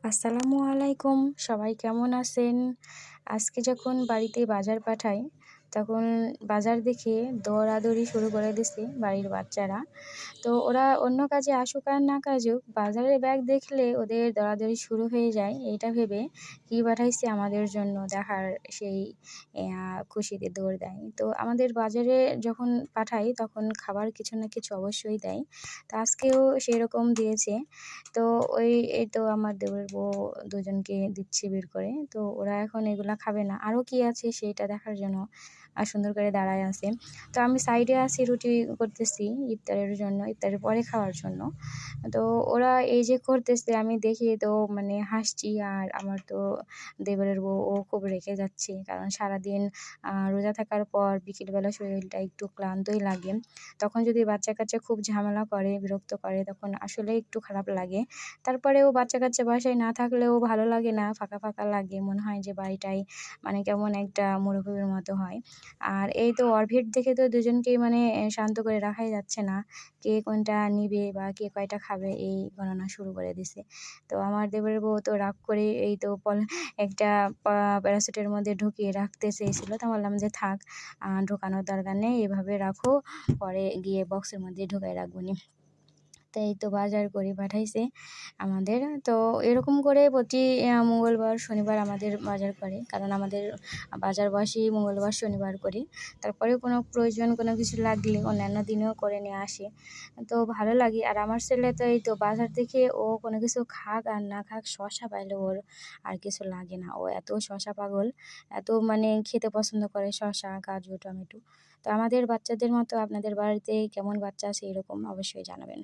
আসসালামু আলাইকুম, সবাই কেমন আছেন? আজকে যখন বাড়িতে বাজার পাঠাই, তখন বাজার দেখে দৌড়াদৌড়ি শুরু করে দিছে বাড়ির বাচ্চারা। তো ওরা অন্য কাজে আসুক আর না কাজুক, বাজারের ব্যাগ দেখলে ওদের দৌড়াদৌড়ি শুরু হয়ে যায়। এইটা ভেবে কি পাঠাইছে আমাদের জন্য দেখার সেই খুশিতে দৌড় দেয়। তো আমাদের বাজারে যখন পাঠাই তখন খাবার কিছু না কিছু অবশ্যই দেয়। তো আজকেও সেরকম দিয়েছে। তো এই তো আমার দেওরের বউ দুজনকে দিচ্ছে বের করে। তো ওরা এখন এগুলা খাবে না। আরও কি আছে সেইটা দেখার জন্য সুন্দর করে দাঁড়ায় আছে। তো আমি সাইডে আছি, রুটি করতেছি ইফতারের জন্য, ইফতারের পরে খাওয়ার জন্য। তো ওরা এই যে করতেছে আমি দেখি তো মানে হাসছি। আর আমার তো দেবরের বউ ও খুব রেগে যাচ্ছে। কারণ সারাদিন রোজা থাকার পর বিকেলবেলা শরীরটা একটু ক্লান্তই লাগে। তখন যদি বাচ্চা-কাচ্চা খুব ঝামেলা করে, বিরক্ত করে তখন আসলেই একটু খারাপ লাগে। তারপরেও বাচ্চা-কাচ্চা বাসায় না থাকলেও ভালো লাগে না, ফাঁকা, ফাঁকা লাগে। মনে হয় যে বাড়িটাই মানে কেমন একটা মরুভূমির মতো হয়। আর এই তো ওর ভিড় দেখে তো দুজনকেই মানে শান্ত করে রাখাই যাচ্ছে না। কে কোনটা নিবে বা কে কয়টা খাবে এই গণনা শুরু করে দিছে। তো আমার দেবরের বউ তো রাগ করে এই তো একটা প্যারাসুটের মধ্যে ঢুকিয়ে রাখতে চেয়েছিল। তো বললাম যে, "থাক, ঢোকানোর দরকার নেই। এভাবে রাখো। পরে গিয়ে বক্সের মধ্যে ঢুকায় রাখবনি।" তো এই তো বাজার করে পাঠাইছে আমাদের। তো এরকম করে প্রতি মঙ্গলবার, শনিবার আমাদের বাজার করে। কারণ আমাদের বাজার বসেই মঙ্গলবার, শনিবার করে। তারপরেও কোনো প্রয়োজন কোনো কিছু লাগলে অন্যান্য দিনেও করে নিয়ে আসে। তো ভালো লাগে। আর আমার ছেলে তো এই তো বাজার থেকে ও কোনো কিছু খাক আর না খাক, শসা পাইলে ওর আর কিছু লাগে না। ও এত শসা পাগল, এত মানে খেতে পছন্দ করে শসা, কাজু, টমেটো। তো আমাদের বাচ্চাদের মতো আপনাদের বাড়িতে কেমন বাচ্চা আছে এরকম অবশ্যই জানাবেন।